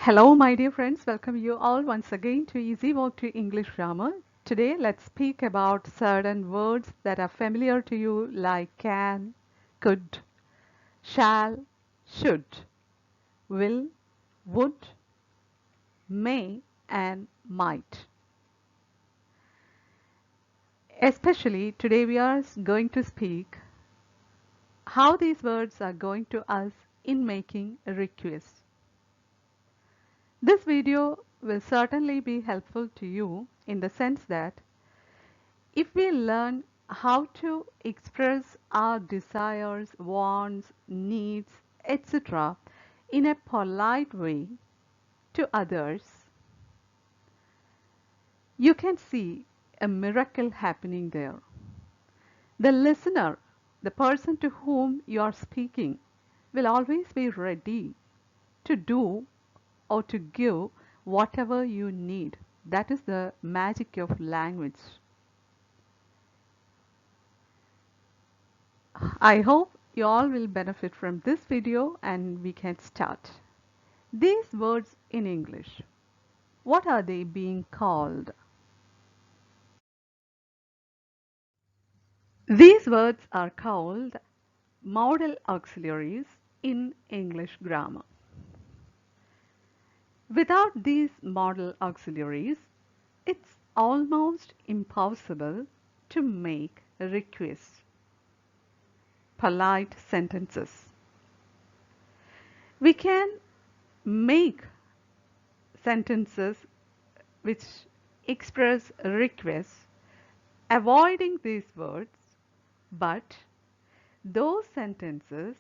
Hello, my dear friends. Welcome you all once again to Easy Walk to English Grammar. Today, let's speak about certain words that are familiar to you like can, could, shall, should, will, would, may, and might. Especially today, we are going to speak how these words are going to us in making a request. This video will certainly be helpful to you in the sense that if we learn how to express our desires, wants, needs, etc., in a polite way to others, you can see a miracle happening there. The listener, the person to whom you are speaking, will always be ready to do or to give whatever you need. That is the magic of language. I hope you all will benefit from this video and we can start. These words in English, what are they being called? These words are called modal auxiliaries in English grammar. Without these modal auxiliaries, it's almost impossible to make requests, polite sentences. We can make sentences which express requests avoiding these words, but those sentences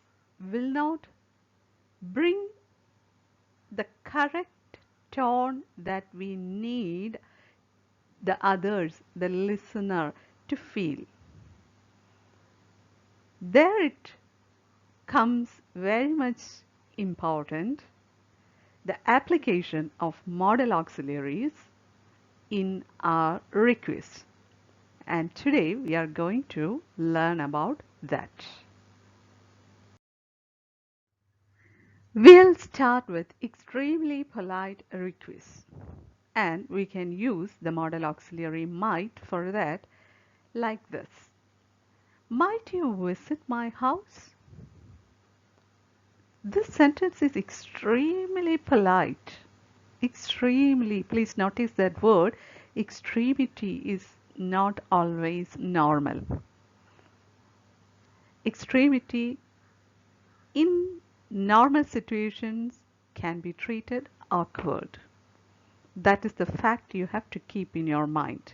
will not bring the correct tone that we need the others, the listener, to feel. There it comes very much important, the application of modal auxiliaries in our request. And today we are going to learn about that. We'll start with extremely polite requests. And we can use the modal auxiliary might for that, like this. Might you visit my house? This sentence is extremely polite. Extremely. Please notice that word. Extremity is not always normal. Extremity in normal situations can be treated awkward. That is the fact you have to keep in your mind.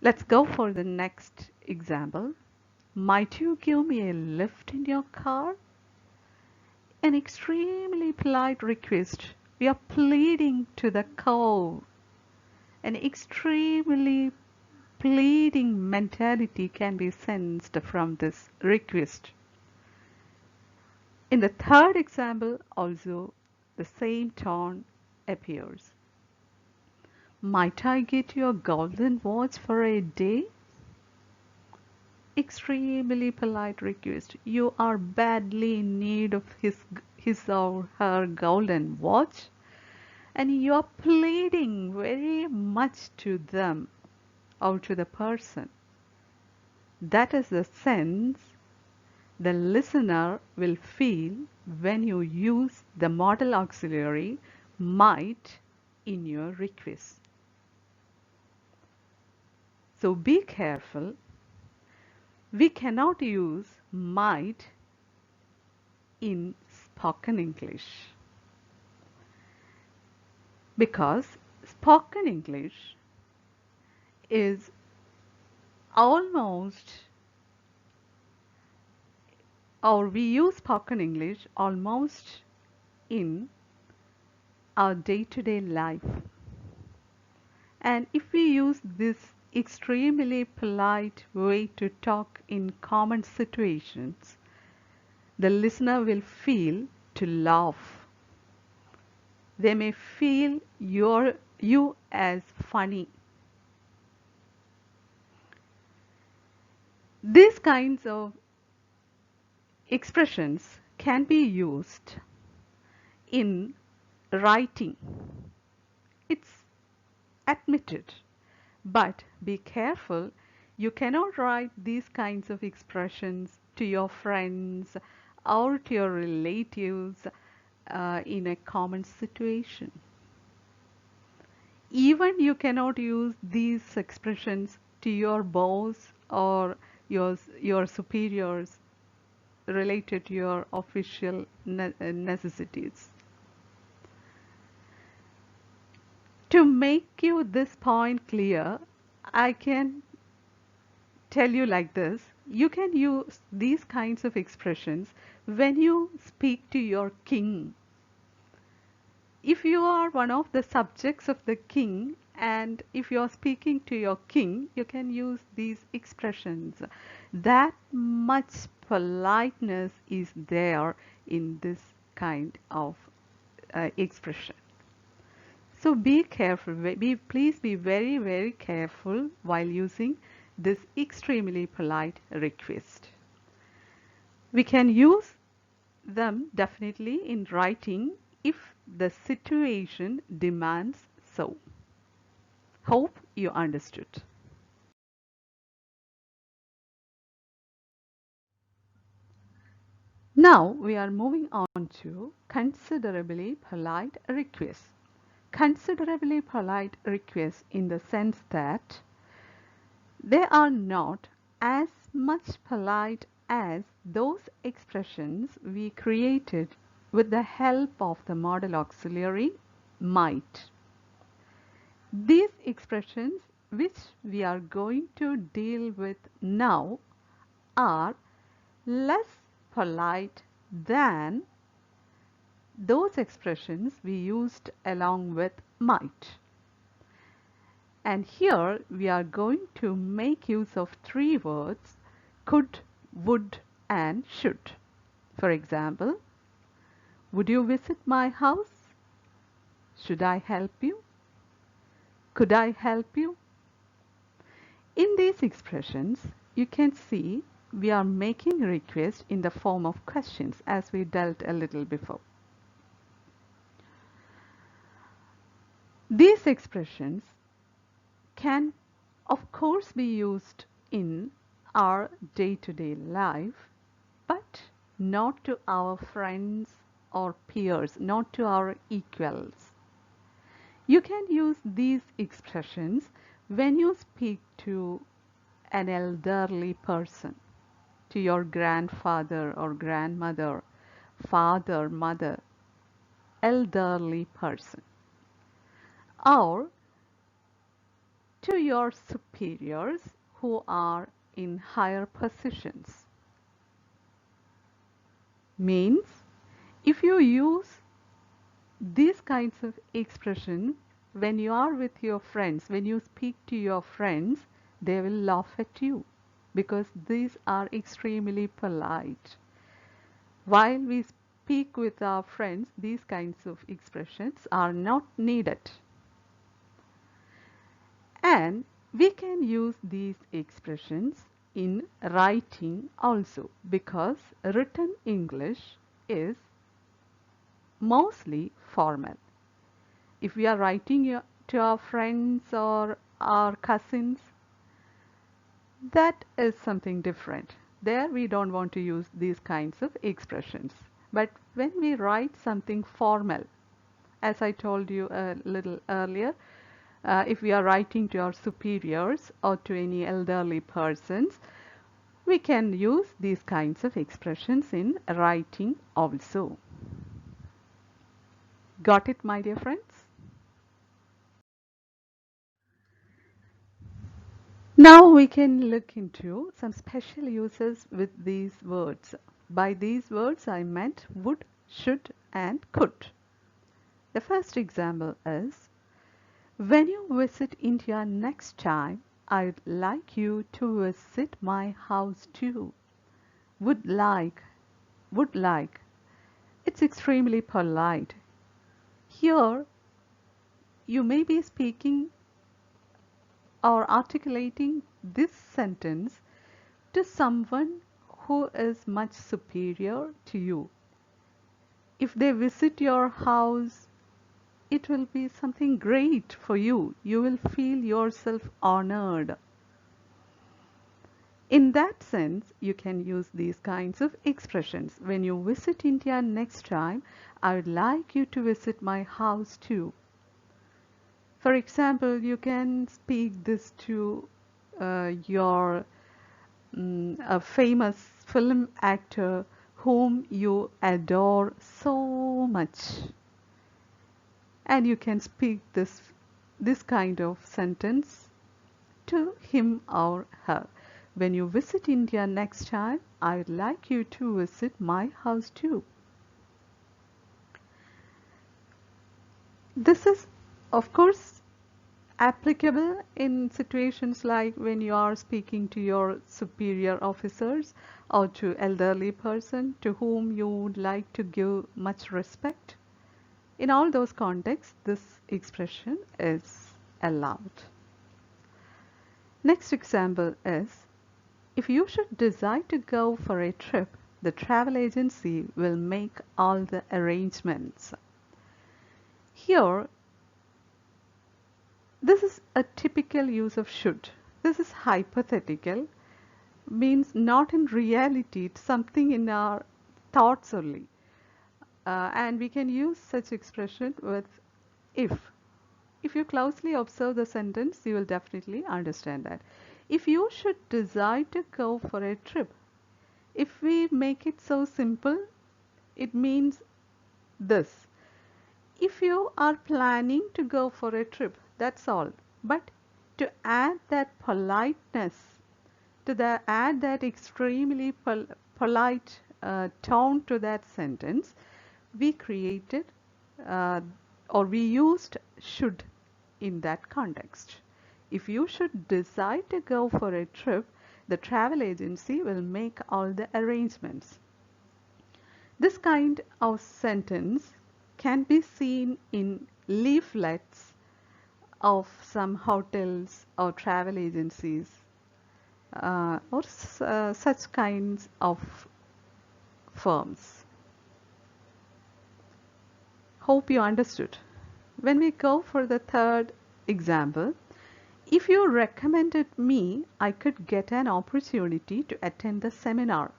Let's go for the next example. Might you give me a lift in your car? An extremely polite request. We are pleading to the core. An extremely pleading mentality can be sensed from this request. In the third example, also the same tone appears. Might I get your golden watch for a day? Extremely polite request. You are badly in need of his or her golden watch, and you are pleading very much to them or to the person. That is the sense the listener will feel when you use the modal auxiliary might in your request. So be careful. We cannot use might in spoken English because spoken English is almost, or we use spoken English almost in our day-to-day life. And if we use this extremely polite way to talk in common situations, the listener will feel to laugh. They may feel you as funny. These kinds of expressions can be used in writing. It's admitted. But be careful, you cannot write these kinds of expressions to your friends or to your relatives in a common situation. Even you cannot use these expressions to your boss or your superiors related to your official necessities. To make you this point clear, I can tell you like this. You can use these kinds of expressions when you speak to your king. If you are one of the subjects of the king and if you are speaking to your king, you can use these expressions. That much politeness is there in this kind of expression. So be careful, please be very, very careful while using this extremely polite request. We can use them definitely in writing if the situation demands so. Hope you understood. Now we are moving on to considerably polite requests. Considerably polite requests in the sense that they are not as much polite as those expressions we created with the help of the modal auxiliary might. These expressions which we are going to deal with now are less polite than those expressions we used along with might. And here we are going to make use of three words: could, would, and should. For example, would you visit my house? Should I help you? Could I help you? In these expressions, you can see we are making requests in the form of questions as we dealt a little before. These expressions can of course be used in our day-to-day life, but not to our friends or peers, not to our equals. You can use these expressions when you speak to an elderly person, to your grandfather or grandmother, father, mother, elderly person, or to your superiors who are in higher positions. Means if you use these kinds of expressions when you are with your friends, when you speak to your friends, they will laugh at you because these are extremely polite. While we speak with our friends, these kinds of expressions are not needed. And we can use these expressions in writing also because written English is mostly formal. If we are writing to our friends or our cousins, that is something different. There we don't want to use these kinds of expressions. But when we write something formal, as I told you a little earlier, if we are writing to our superiors or to any elderly persons, we can use these kinds of expressions in writing also. Got it, my dear friends? Now we can look into some special uses with these words. By these words I meant would, should, and could. The first example is, when you visit India next time, I'd like you to visit my house too. Would like, would like. It's extremely polite. Here, you may be speaking or articulating this sentence to someone who is much superior to you. If they visit your house, it will be something great for you. You will feel yourself honored. In that sense, you can use these kinds of expressions. When you visit India next time, I would like you to visit my house too. For example, you can speak this to your a famous film actor whom you adore so much, and you can speak this kind of sentence to him or her. When you visit India next time, I'd like you to visit my house too. This is, of course, applicable in situations like when you are speaking to your superior officers or to elderly person to whom you would like to give much respect. In all those contexts, this expression is allowed. Next example is, if you should decide to go for a trip, the travel agency will make all the arrangements. Here, this is a typical use of should. This is hypothetical, means not in reality, it's something in our thoughts only. And we can use such expression with if. If you closely observe the sentence, you will definitely understand that. If you should decide to go for a trip, if we make it so simple, it means this. If you are planning to go for a trip, that's all. But to add that politeness, add that extremely polite tone to that sentence, we created uh, or we used should in that context. If you should decide to go for a trip, the travel agency will make all the arrangements. This kind of sentence can be seen in leaflets of some hotels or travel agencies or such kinds of firms. Hope you understood. When we go for the third example, if you recommended me, I could get an opportunity to attend the seminar.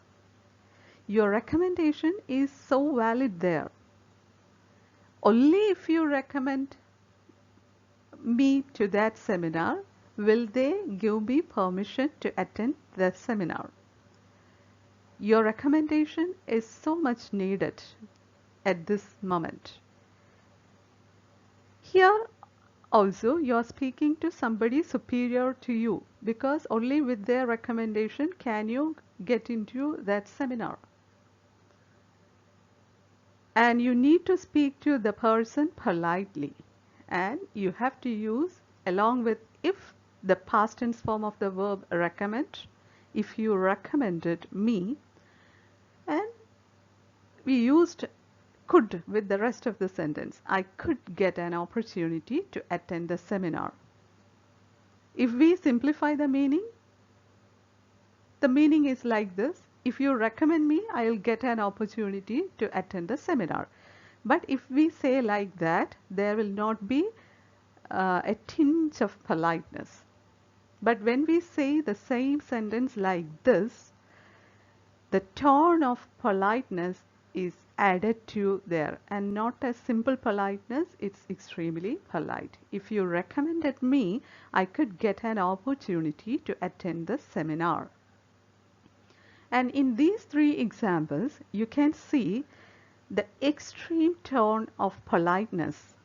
Your recommendation is so valid there. Only if you recommend me to that seminar will they give me permission to attend the seminar. Your recommendation is so much needed at this moment. Here also you are speaking to somebody superior to you because only with their recommendation can you get into that seminar. And you need to speak to the person politely, and you have to use along with if the past tense form of the verb recommend. If you recommended me, and we used could with the rest of the sentence. I could get an opportunity to attend the seminar. If we simplify the meaning is like this. If you recommend me, I'll get an opportunity to attend the seminar. But if we say like that, there will not be a tinge of politeness. But when we say the same sentence like this, the tone of politeness is added to there, and not a simple politeness, it's extremely polite. If you recommended me, I could get an opportunity to attend the seminar. And in these three examples, you can see the extreme tone of politeness.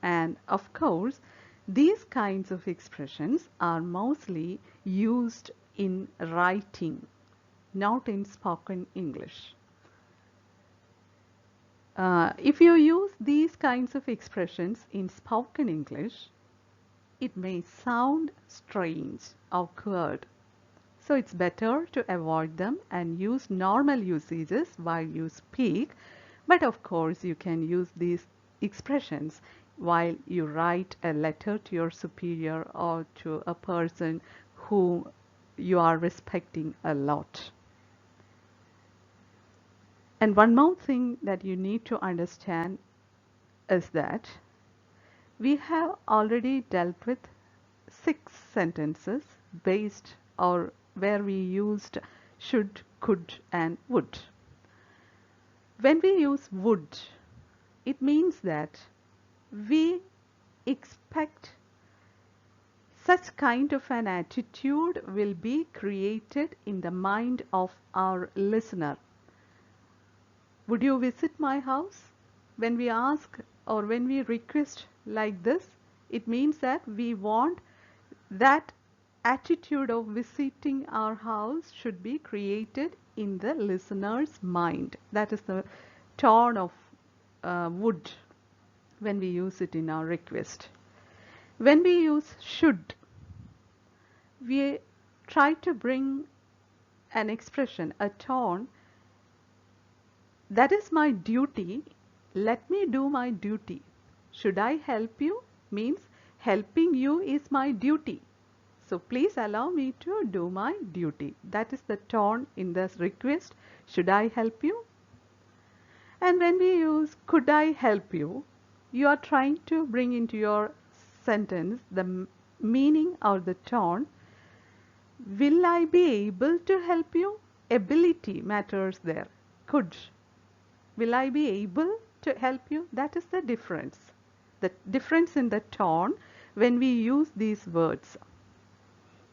And of course, these kinds of expressions are mostly used in writing, not in spoken English. If you use these kinds of expressions in spoken English, it may sound strange, awkward. So it's better to avoid them and use normal usages while you speak. But of course, you can use these expressions while you write a letter to your superior or to a person who you are respecting a lot. And one more thing that you need to understand is that We have already dealt with 6 sentences based or where we used should, could, and would. When we use would, it means that we expect such kind of an attitude will be created in the mind of our listener. Would you visit my house? When we ask or when we request like this, it means that we want that attitude of visiting our house should be created in the listener's mind. That is the tone of would when we use it in our request. When we use should, we try to bring an expression, a tone, that is my duty, let me do my duty. Should I help you means helping you is my duty. So please allow me to do my duty. That is the tone in this request. Should I help you? And when we use could I help you, you are trying to bring into your sentence the meaning or the tone. Will I be able to help you? Ability matters there. Could. Will I be able to help you? That is the difference. The difference in the tone when we use these words.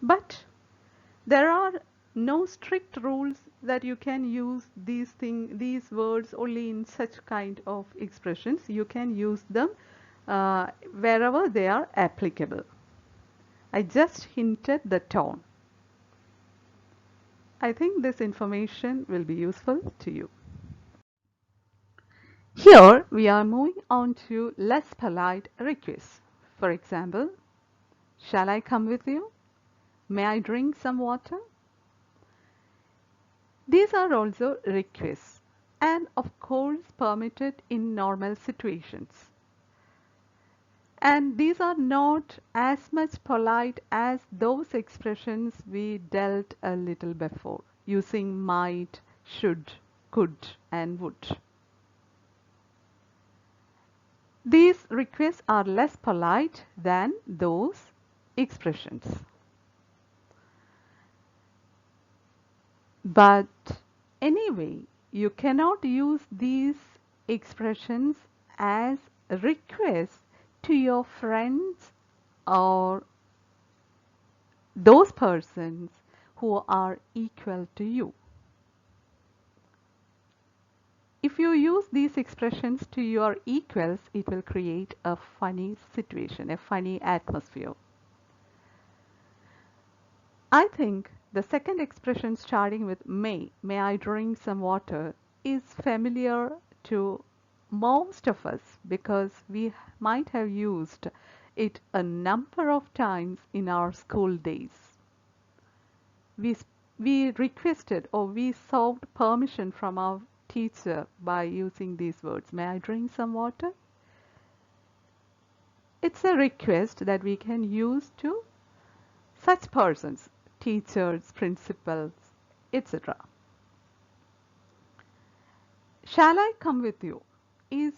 But there are no strict rules that you can use these words only in such kind of expressions. You can use them wherever they are applicable. I just hinted the tone. I think this information will be useful to you. Here we are moving on to less polite requests. For example, shall I come with you? May I drink some water? These are also requests and of course permitted in normal situations. And these are not as much polite as those expressions we dealt a little before, using might, should, could, and would. These requests are less polite than those expressions. But anyway, you cannot use these expressions as requests to your friends or those persons who are equal to you. If you use these expressions to your equals, it will create a funny situation, a funny atmosphere. I think the second expression starting with may I drink some water, is familiar to most of us because we might have used it a number of times in our school days. We requested or we sought permission from our teacher by using these words. May I drink some water? It's a request that we can use to such persons, teachers, principals, etc. Shall I come with you is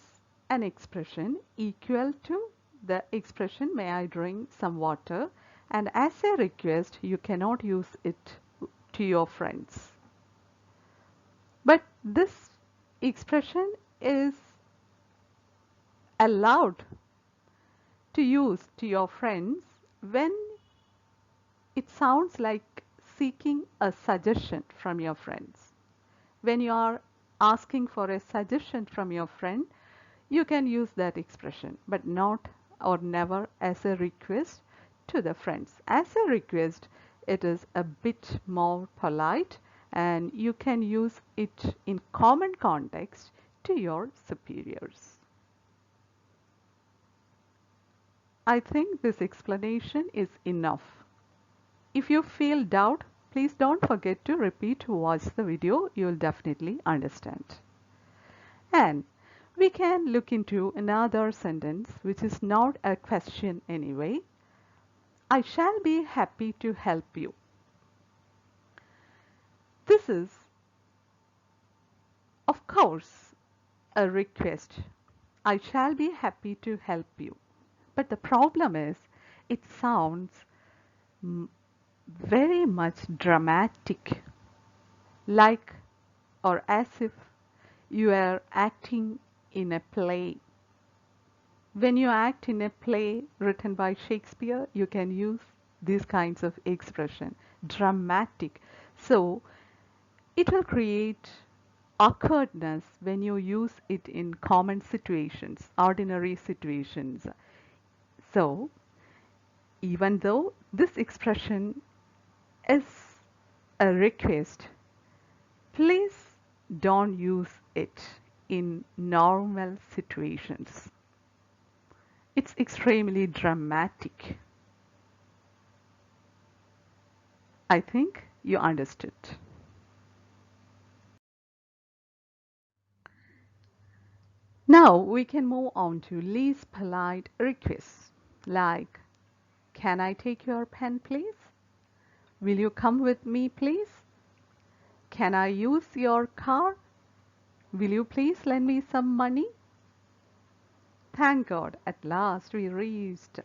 an expression equal to the expression may I drink some water, and as a request you cannot use it to your friends. But this expression is allowed to use to your friends when it sounds like seeking a suggestion from your friends. When you are asking for a suggestion from your friend, you can use that expression, but not or never as a request to the friends. As a request, it is a bit more polite and you can use it in common context to your superiors. I think this explanation is enough. If you feel doubt, please don't forget to repeat to watch the video. You will definitely understand. And we can look into another sentence which is not a question anyway. I shall be happy to help you. This is, of course, a request. I shall be happy to help you. But the problem is, it sounds mm, very much dramatic, like or as if you are acting in a play. When you act in a play written by Shakespeare, you can use these kinds of expression, dramatic. So it will create awkwardness when you use it in common situations, ordinary situations. So even though this expression is a request, please don't use it in normal situations. It's extremely dramatic. I think you understood. Now we can move on to least polite requests like, can I take your pen please? Will you come with me please? Can I use your car? Will you please lend me some money? Thank God, at last we reached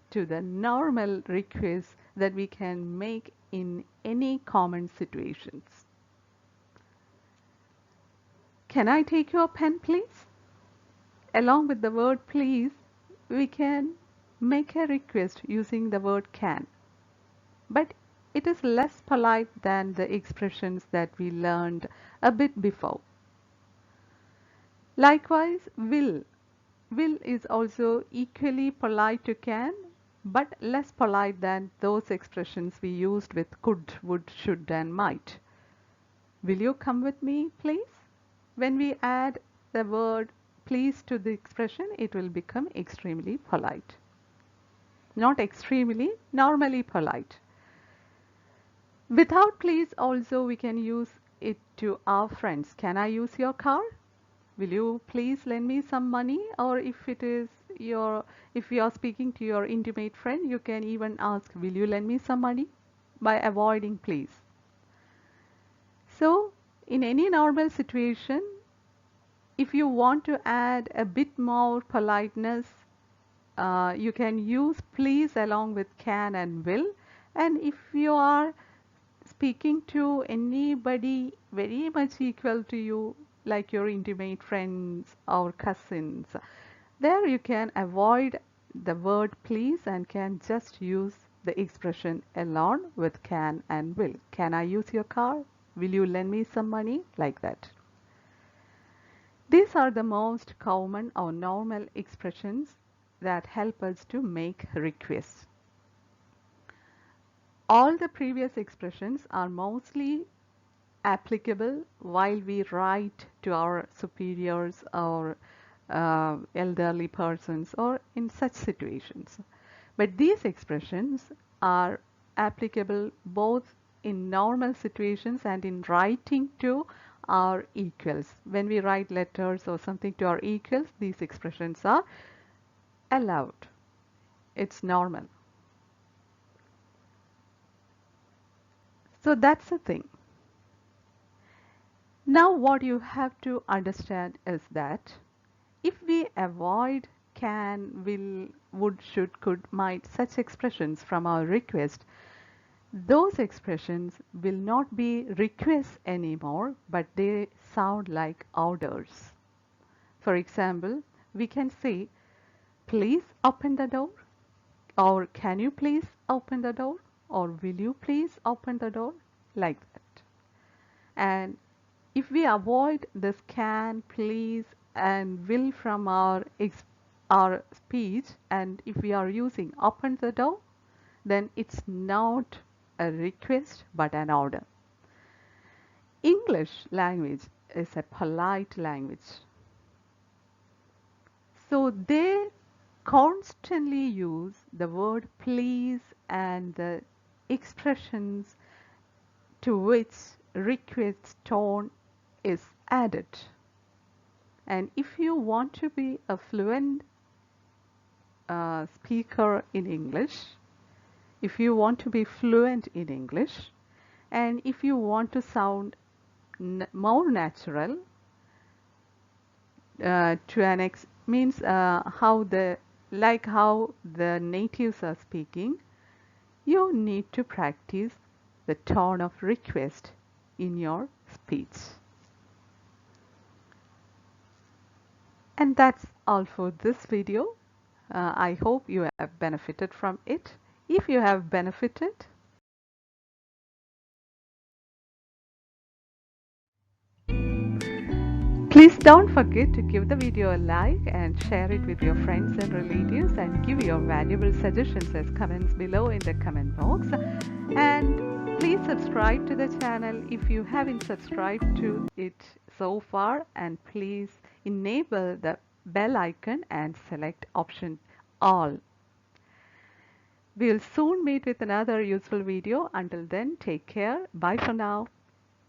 to the normal requests that we can make in any common situations. Can I take your pen please? Along with the word please, we can make a request using the word can. But it is less polite than the expressions that we learned a bit before. Likewise, will. Will is also equally polite to can, but less polite than those expressions we used with could, would, should, and might. Will you come with me, please? When we add the word please to the expression, it will become extremely polite. Not extremely, normally polite. Without please also we can use it to our friends. Can I use your car? Will you please lend me some money? Or if you are speaking to your intimate friend, you can even ask, will you lend me some money? By avoiding please. So in any normal situation, if you want to add a bit more politeness, you can use please along with can and will. And if you are speaking to anybody very much equal to you, like your intimate friends or cousins, there you can avoid the word please and can just use the expression alone with can and will. Can I use your car? Will you lend me some money? Like that. These are the most common or normal expressions that help us to make requests. All the previous expressions are mostly applicable while we write to our superiors or elderly persons or in such situations. But these expressions are applicable both in normal situations and in writing to our equals. When we write letters or something to our equals, these expressions are allowed. It's normal. So that's the thing. Now what you have to understand is that if we avoid can, will, would, should, could, might, such expressions from our request, those expressions will not be requests anymore, but they sound like orders. For example, we can say, please open the door, or can you please open the door, or will you please open the door, like that. And if we avoid this can, please, and will from our speech, and if we are using open the door, then it's not a request but an order. English language is a polite language. So they constantly use the word please and the expressions to which request tone is added. And if you want to be a fluent speaker in English, if you want to be fluent in English, and if you want to sound more natural, to an ex means how the like how the natives are speaking, you need to practice the tone of request in your speech. And that's all for this video. I hope you have benefited from it. If you have benefited, please don't forget to give the video a like and share it with your friends and relatives, and give your valuable suggestions as comments below in the comment box. And please subscribe to the channel if you haven't subscribed to it so far, and please enable the bell icon and select option all. We'll soon meet with another useful video. Until then, take care. Bye for now.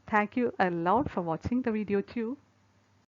Thank you a lot for watching the video too.